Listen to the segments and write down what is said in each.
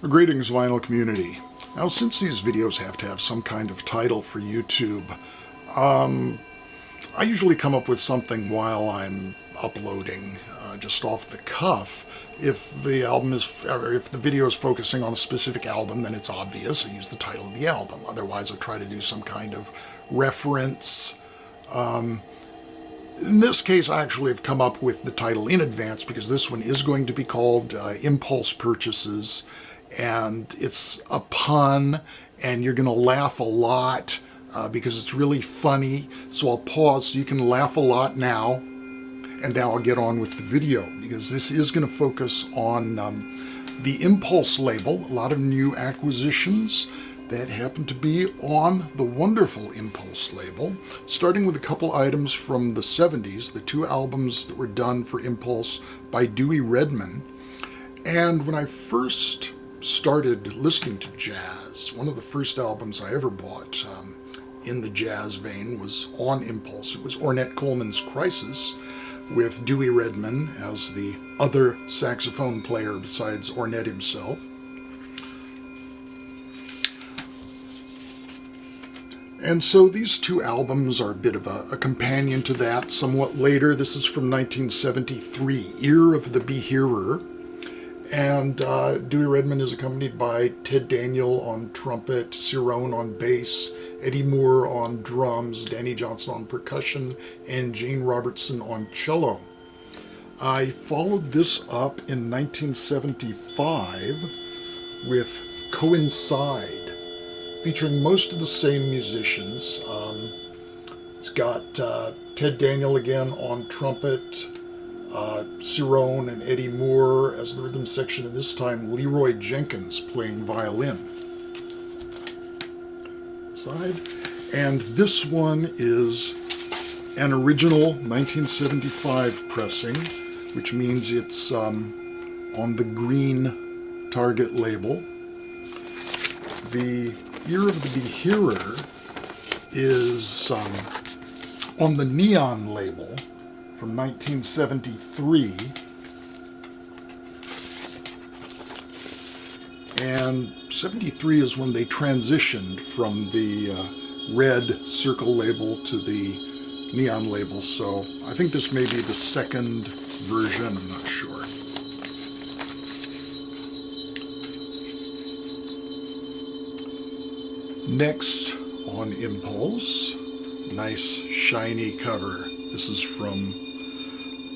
Greetings, vinyl community. Now, since these videos have to have some kind of title for YouTube, I usually come up with something while I'm uploading, just off the cuff. If the video is focusing on a specific album, then it's obvious. I use the title of the album. Otherwise, I try to do some kind of reference. In this case, I actually have come up with the title in advance because this one is going to be called Impulse Purchases, and it's a pun, and you're going to laugh a lot because it's really funny. So I'll pause so you can laugh a lot now, and now I'll get on with the video because this is going to focus on the Impulse label, a lot of new acquisitions that happen to be on the wonderful Impulse label, starting with a couple items from the 70s, the two albums that were done for Impulse by Dewey Redman. And when I first started listening to jazz, one of the first albums I ever bought in the jazz vein was on Impulse. It was Ornette Coleman's Crisis, with Dewey Redman as the other saxophone player besides Ornette himself. And so these two albums are a bit of a companion to that. Somewhat later, this is from 1973, Ear of the Behearer. And Dewey Redman is accompanied by Ted Daniel on trumpet, Cerrone on bass, Eddie Moore on drums, Danny Johnson on percussion, and Jane Robertson on cello. I followed this up in 1975 with Coincide, featuring most of the same musicians. It's got Ted Daniel again on trumpet, Cerrone and Eddie Moore as the rhythm section, and this time Leroy Jenkins playing violin. And this one is an original 1975 pressing, which means it's on the green Target label. The Ear of the Behearer is on the Neon label from 1973. And 73 is when they transitioned from the red Circle label to the Neon label, so I think this may be the second version, I'm not sure. Next on Impulse, nice shiny cover. This is from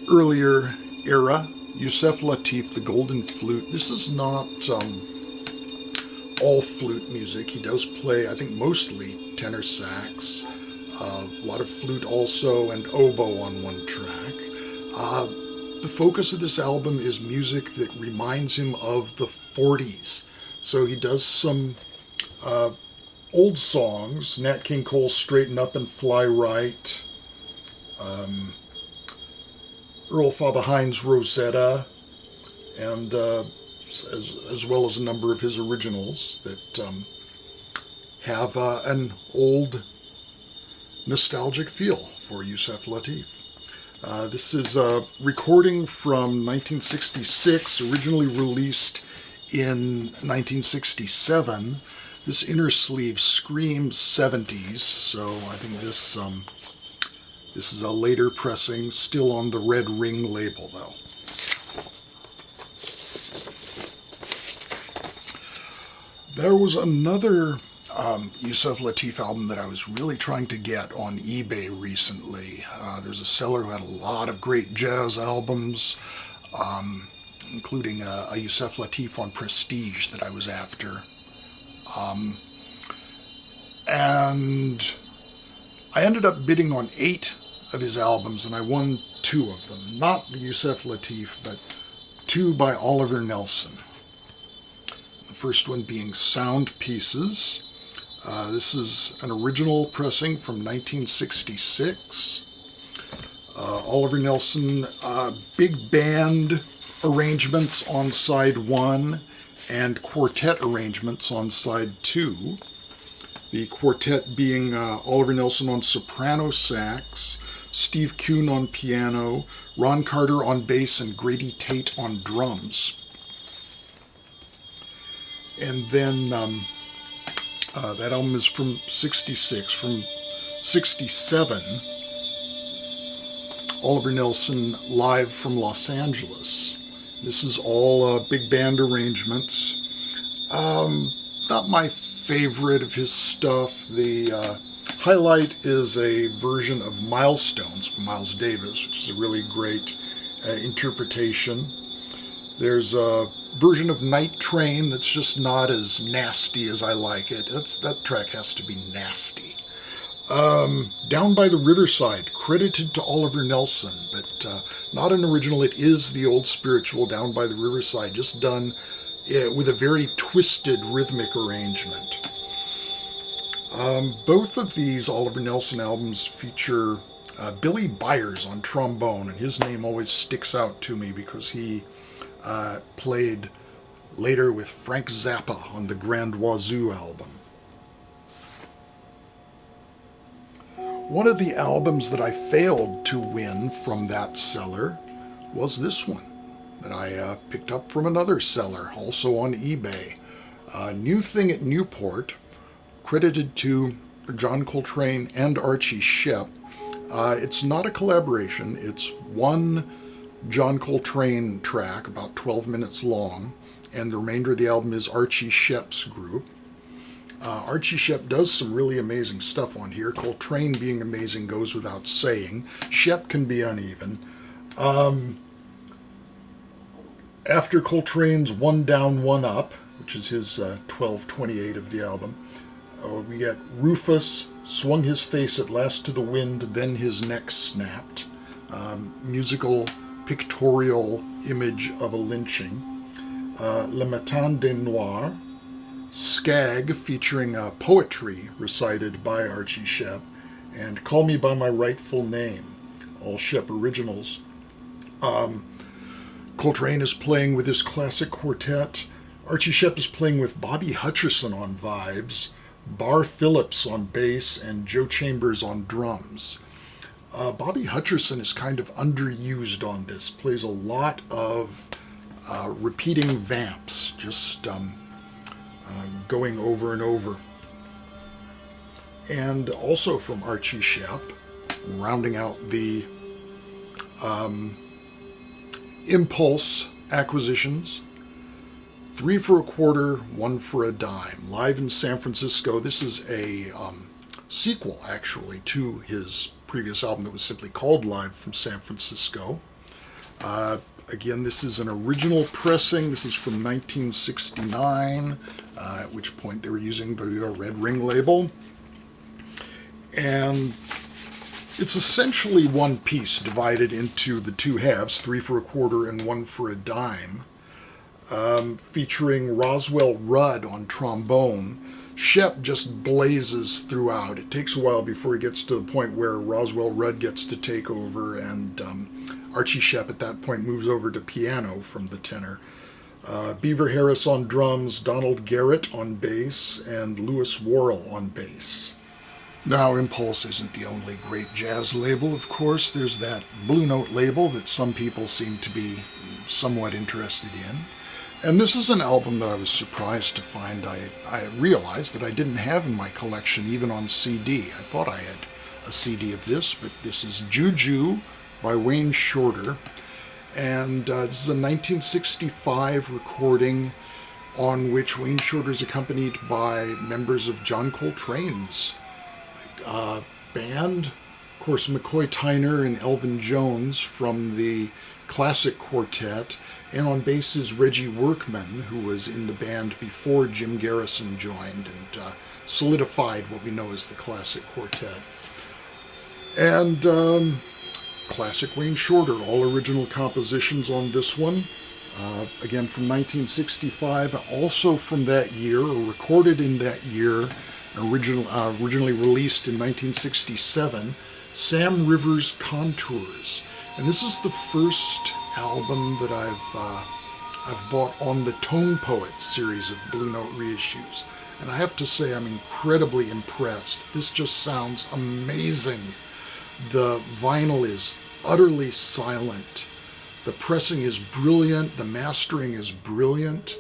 earlier era, Yusef Lateef, The Golden Flute. This is not all flute music. He does play, I think, mostly tenor sax, a lot of flute also, and oboe on one track. The focus of this album is music that reminds him of the 40s. So he does some old songs, Nat King Cole's Straighten Up and Fly Right, Earl Father Hines' Rosetta, and as well as a number of his originals that have an old nostalgic feel for Yusef Lateef. This is a recording from 1966, originally released in 1967. This inner sleeve screams 70s, so I think this is a later pressing, still on the Red Ring label though. There was another Yusef Lateef album that I was really trying to get on eBay recently. There's a seller who had a lot of great jazz albums, including a Yusef Lateef on Prestige that I was after. And I ended up bidding on 8 of his albums, and I won 2 of them. Not the Yusef Lateef, but 2 by Oliver Nelson. The first one being Sound Pieces. This is an original pressing from 1966. Oliver Nelson, big band arrangements on side 1 and quartet arrangements on side 2. The quartet being Oliver Nelson on soprano sax, Steve Kuhn on piano, Ron Carter on bass, and Grady Tate on drums. And then that album is from 66. From 67, Oliver Nelson live from Los Angeles. This is all big band arrangements. Not my favorite of his stuff. The highlight is a version of Milestones by Miles Davis, which is a really great interpretation. There's a version of Night Train that's just not as nasty as I like it. That track has to be nasty. Down by the Riverside, credited to Oliver Nelson, but not an original. It is the old spiritual Down by the Riverside, just done with a very twisted rhythmic arrangement. Both of these Oliver Nelson albums feature Billy Byers on trombone, and his name always sticks out to me because he played later with Frank Zappa on the Grand Wazoo album. One of the albums that I failed to win from that seller was this one that I picked up from another seller, also on eBay. New Thing at Newport, credited to John Coltrane and Archie Shepp. It's not a collaboration, it's one John Coltrane track, about 12 minutes long, and the remainder of the album is Archie Shepp's group. Archie Shepp does some really amazing stuff on here. Coltrane being amazing goes without saying. Shepp can be uneven. After Coltrane's One Down, One Up, which is his 12/28 of the album, we get Rufus, Swung His Face at Last to the Wind, Then His Neck Snapped. Musical, pictorial image of a lynching. Le Matin des Noirs, Skag, featuring poetry recited by Archie Shepp, and Call Me By My Rightful Name, all Shepp originals. Coltrane is playing with his classic quartet. Archie Shepp is playing with Bobby Hutcherson on vibes, Bar Phillips on bass, and Joe Chambers on drums. Bobby Hutcherson is kind of underused on this, plays a lot of repeating vamps, just going over and over. And also from Archie Shepp, rounding out the Impulse acquisitions, 3 for a quarter, 1 for a dime, live in San Francisco. This is a sequel, actually, to his previous album that was simply called Live from San Francisco. Again, this is an original pressing. This is from 1969, at which point they were using the Red Ring label. And it's essentially one piece divided into the two halves, 3 for a quarter and 1 for a dime, featuring Roswell Rudd on trombone. Shepp just blazes throughout. It takes a while before he gets to the point where Roswell Rudd gets to take over, and Archie Shepp at that point moves over to piano from the tenor. Beaver Harris on drums, Donald Garrett on bass, and Louis Worrell on bass. Now, Impulse isn't the only great jazz label, of course. There's that Blue Note label that some people seem to be somewhat interested in. And this is an album that I was surprised to find. I realized that I didn't have in my collection, even on CD. I thought I had a CD of this, but this is Juju by Wayne Shorter. And this is a 1965 recording on which Wayne Shorter is accompanied by members of John Coltrane's band. Of course, McCoy Tyner and Elvin Jones from the classic quartet. And on bass is Reggie Workman, who was in the band before Jim Garrison joined and solidified what we know as the classic quartet. And classic Wayne Shorter, all original compositions on this one. Again, from 1965, also from that year, or recorded in that year, originally released in 1967, Sam Rivers Contours. And this is the first album that I've bought on the Tone Poets series of Blue Note reissues. And I have to say I'm incredibly impressed. This just sounds amazing. The vinyl is utterly silent. The pressing is brilliant. The mastering is brilliant.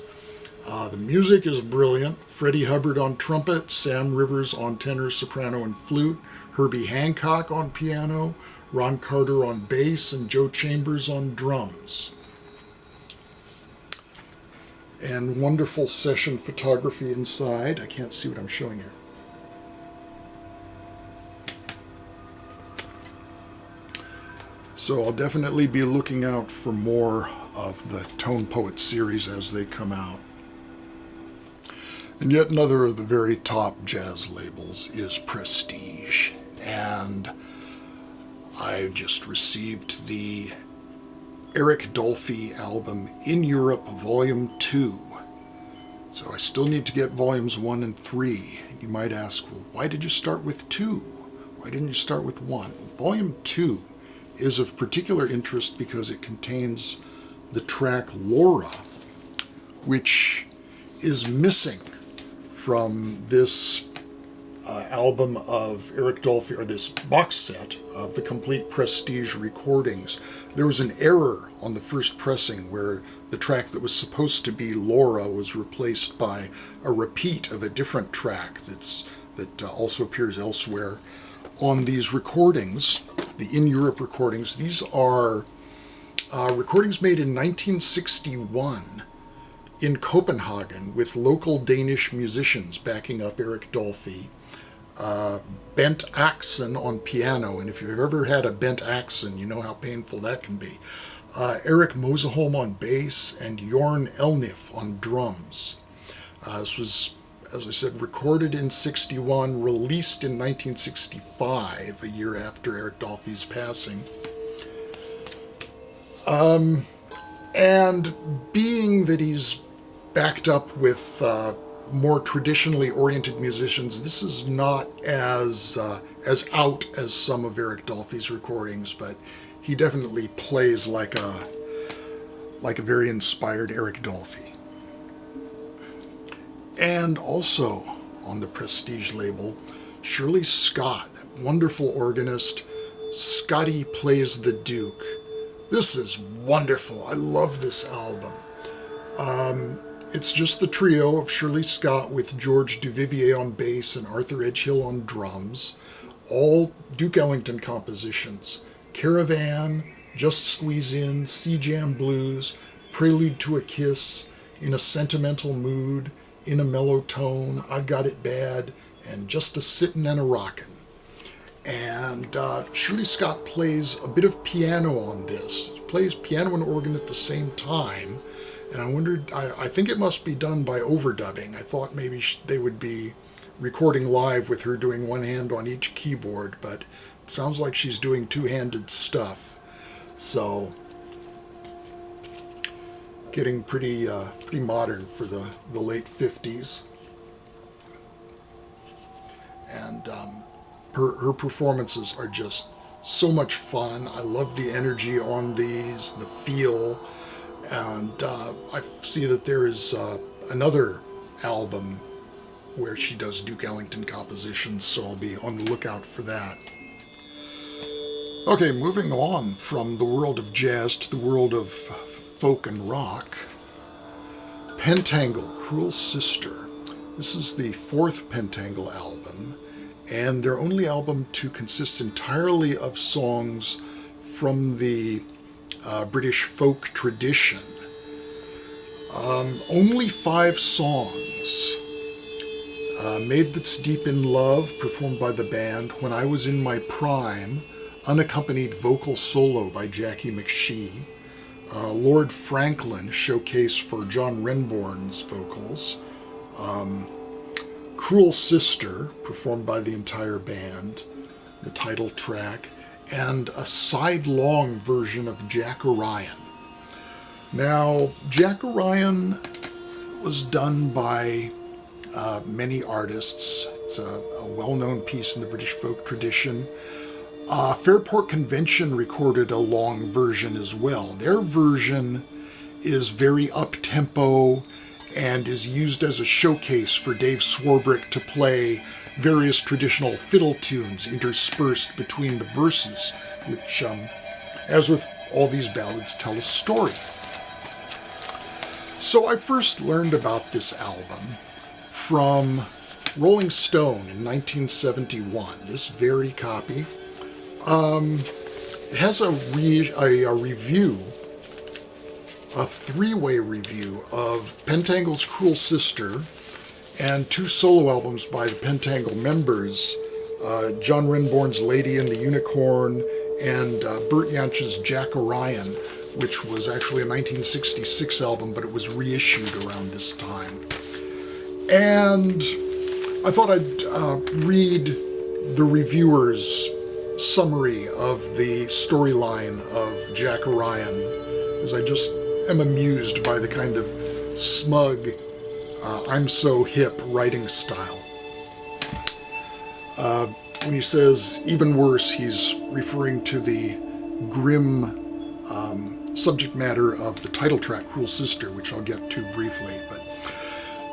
The music is brilliant. Freddie Hubbard on trumpet, Sam Rivers on tenor, soprano, and flute, Herbie Hancock on piano, Ron Carter on bass, and Joe Chambers on drums. And wonderful session photography inside. I can't see what I'm showing here. So I'll definitely be looking out for more of the Tone Poet series as they come out. And yet another of the very top jazz labels is Prestige. And I just received the Eric Dolphy album In Europe, Volume 2. So I still need to get Volumes 1 and 3. You might ask, well, why did you start with 2? Why didn't you start with 1? Volume 2 is of particular interest because it contains the track Laura, which is missing from this album of Eric Dolphy, or this box set of the complete Prestige recordings. There was an error on the first pressing where the track that was supposed to be Laura was replaced by a repeat of a different track that also appears elsewhere on these recordings, the In Europe recordings. These are recordings made in 1961 in Copenhagen with local Danish musicians backing up Eric Dolphy. Bent Axon on piano, and if you've ever had a bent Axon, you know how painful that can be. Eric Moseholm on bass, and Jorn Elnif on drums. This was, as I said, recorded in 61, released in 1965, a year after Eric Dolphy's passing. And being that he's backed up with more traditionally oriented musicians, this is not as out as some of Eric Dolphy's recordings, but he definitely plays like a very inspired Eric Dolphy. And also on the Prestige label, Shirley Scott, wonderful organist. Scotty Plays the Duke. This is wonderful. I love this album. It's just the trio of Shirley Scott with George Duvivier on bass and Arthur Edgehill on drums. All Duke Ellington compositions. Caravan, Just Squeeze In, Sea Jam Blues, Prelude to a Kiss, In a Sentimental Mood, In a Mellow Tone, I Got It Bad, and Just a Sittin' and a Rockin'. And Shirley Scott plays a bit of piano on this. She plays piano and organ at the same time. And I wondered, I think it must be done by overdubbing. I thought maybe they would be recording live with her doing one hand on each keyboard, but it sounds like she's doing two-handed stuff. So, getting pretty modern for the late 50s. And her performances are just so much fun. I love the energy on these, the feel. And I see that there is another album where she does Duke Ellington compositions, so I'll be on the lookout for that. Okay, moving on from the world of jazz to the world of folk and rock. Pentangle, Cruel Sister. This is the fourth Pentangle album, and their only album to consist entirely of songs from the British folk tradition. Only 5 songs. Made That's Deep in Love, performed by the band, When I Was in My Prime, unaccompanied vocal solo by Jackie McShee, Lord Franklin, showcase for John Renbourn's vocals, Cruel Sister, performed by the entire band, the title track, and a side-long version of Jack Orion. Now, Jack Orion was done by many artists. It's a well-known piece in the British folk tradition. Fairport Convention recorded a long version as well. Their version is very up-tempo and is used as a showcase for Dave Swarbrick to play various traditional fiddle tunes interspersed between the verses, which, as with all these ballads, tell a story. So I first learned about this album from Rolling Stone in 1971, this very copy. It has a review, a three-way review of Pentangle's Cruel Sister and two solo albums by the Pentangle members, John Renbourn's Lady and the Unicorn and Bert Jansch's Jack Orion, which was actually a 1966 album, but it was reissued around this time. And I thought I'd read the reviewer's summary of the storyline of Jack Orion, as I just am amused by the kind of smug, I'm so hip writing style. When he says even worse, he's referring to the grim subject matter of the title track, Cruel Sister, which I'll get to briefly. But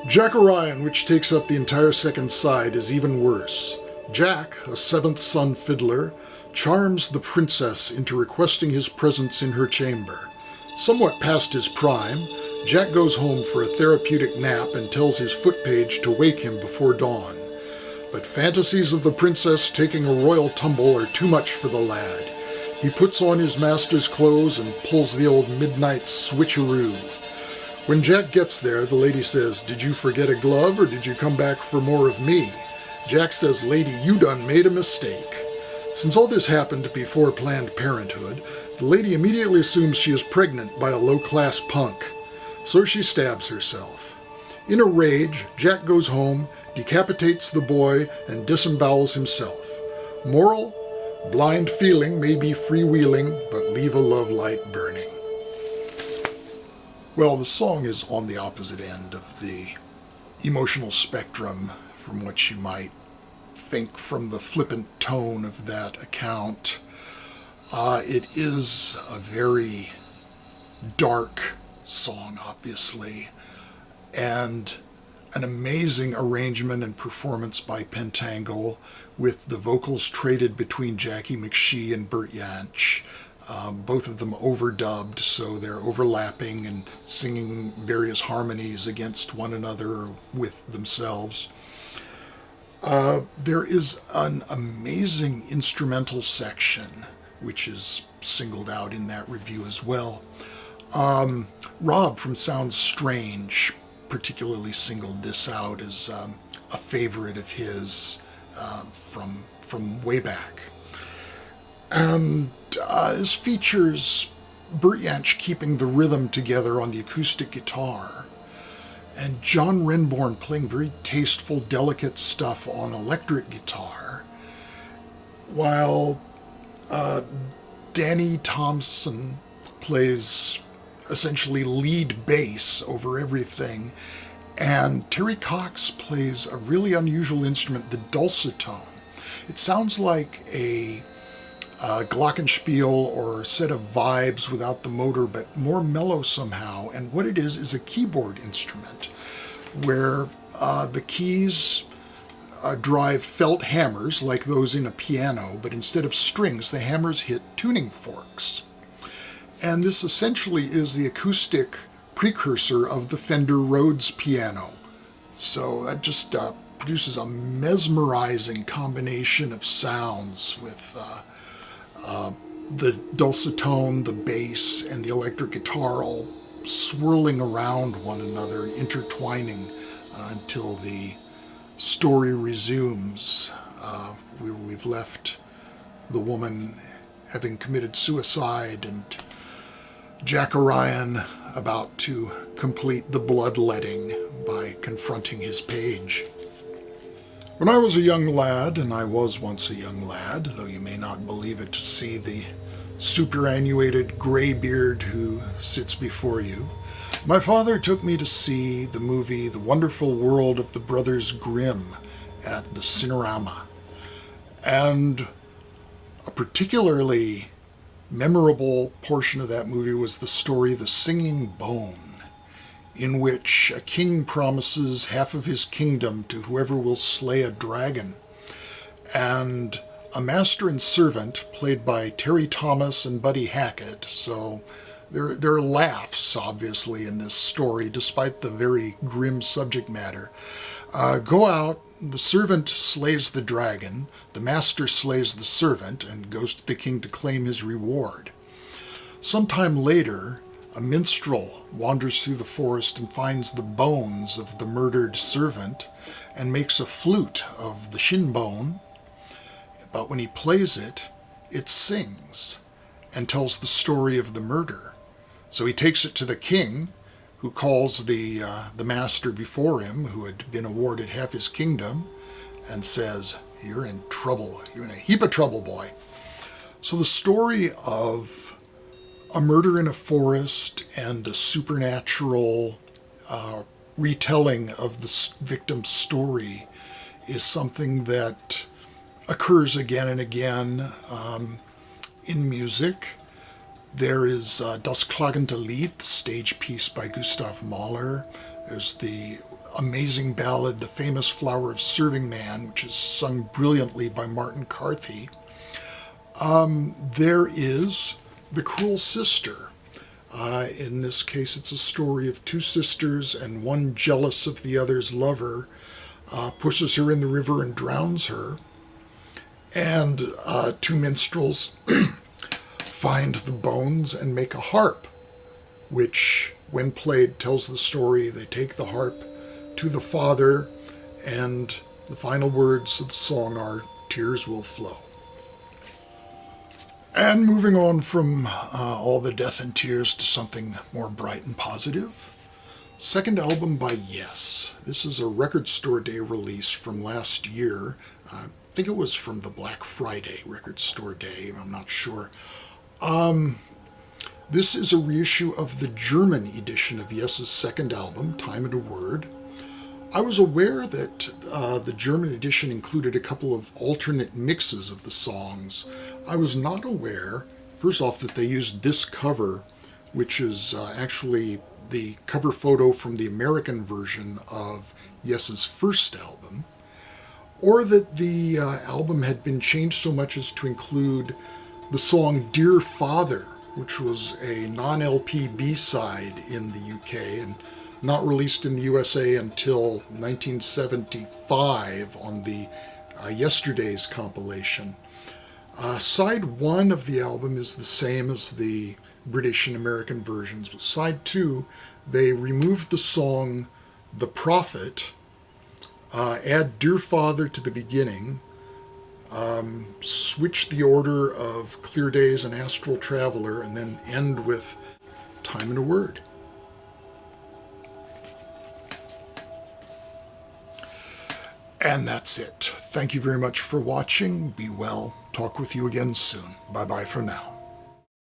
Jack Orion, which takes up the entire second side, is even worse. Jack, a seventh son fiddler, charms the princess into requesting his presence in her chamber. Somewhat past his prime, Jack goes home for a therapeutic nap and tells his footpage to wake him before dawn. But fantasies of the princess taking a royal tumble are too much for the lad. He puts on his master's clothes and pulls the old midnight switcheroo. When Jack gets there, the lady says, "Did you forget a glove or did you come back for more of me?" Jack says, "Lady, you done made a mistake." Since all this happened before Planned Parenthood, the lady immediately assumes she is pregnant by a low-class punk. So she stabs herself. In a rage, Jack goes home, decapitates the boy, and disembowels himself. Moral: blind feeling may be freewheeling, but leave a love light burning. Well, the song is on the opposite end of the emotional spectrum from what you might think from the flippant tone of that account. It is a very dark song, obviously, and an amazing arrangement and performance by Pentangle, with the vocals traded between Jackie McShee and Bert Jansch. Both of them overdubbed, so they're overlapping and singing various harmonies against one another or with themselves. There is an amazing instrumental section, which is singled out in that review as well. Rob from Sounds Strange particularly singled this out as a favorite of his from way back. And this features Bert Jansch keeping the rhythm together on the acoustic guitar, and John Renbourn playing very tasteful, delicate stuff on electric guitar, while Danny Thompson plays essentially lead bass over everything, and Terry Cox plays a really unusual instrument, the dulcitone. It sounds like a glockenspiel or set of vibes without the motor, but more mellow somehow. And what it is a keyboard instrument where the keys drive felt hammers like those in a piano, but instead of strings, the hammers hit tuning forks. And this essentially is the acoustic precursor of the Fender Rhodes piano. So that just produces a mesmerizing combination of sounds with the dulcitone, the bass, and the electric guitar all swirling around one another, intertwining until the story resumes. We've left the woman having committed suicide and Jack Orion about to complete the bloodletting by confronting his page. When I was a young lad, and I was once a young lad, though you may not believe it to see the superannuated graybeard who sits before you, my father took me to see the movie The Wonderful World of the Brothers Grimm at the Cinerama. And a particularly memorable portion of that movie was the story The Singing Bone, in which a king promises half of his kingdom to whoever will slay a dragon. And a master and servant, played by Terry Thomas and Buddy Hackett, so There are laughs, obviously, in this story, despite the very grim subject matter. Go out, the servant slays the dragon, the master slays the servant, and goes to the king to claim his reward. Sometime later, a minstrel wanders through the forest and finds the bones of the murdered servant and makes a flute of the shin bone. But when he plays it, it sings and tells the story of the murder. So he takes it to the king, who calls the master before him, who had been awarded half his kingdom, and says, "You're in trouble. You're in a heap of trouble, boy." So the story of a murder in a forest and a supernatural retelling of the victim's story is something that occurs again and again in music. There is Das klagende Lied, the stage piece by Gustav Mahler. There's the amazing ballad, The Famous Flower of Serving Man, which is sung brilliantly by Martin Carthy. There is The Cruel Sister. In this case, it's a story of two sisters, and one, jealous of the other's lover, pushes her in the river and drowns her. And two minstrels find the bones and make a harp, which, when played, tells the story. They take the harp to the father, and the final words of the song are, "Tears will flow." And moving on from all the death and tears to something more bright and positive, second album by Yes. This is a Record Store Day release from last year. I think it was from the Black Friday Record Store Day, I'm not sure. This is a reissue of the German edition of Yes's second album, Time and a Word. I was aware that the German edition included a couple of alternate mixes of the songs. I was not aware, first off, that they used this cover, which is actually the cover photo from the American version of Yes's first album, or that the album had been changed so much as to include the song Dear Father, which was a non-LP B-side in the UK and not released in the USA until 1975 on the Yesterday's compilation. Side 1 of the album is the same as the British and American versions, but side 2, they removed the song The Prophet, add Dear Father to the beginning, switch the order of Clear Days and Astral Traveler, and then end with Time and a Word. And that's it. Thank you very much for watching. Be well. Talk with you again soon. Bye-bye for now.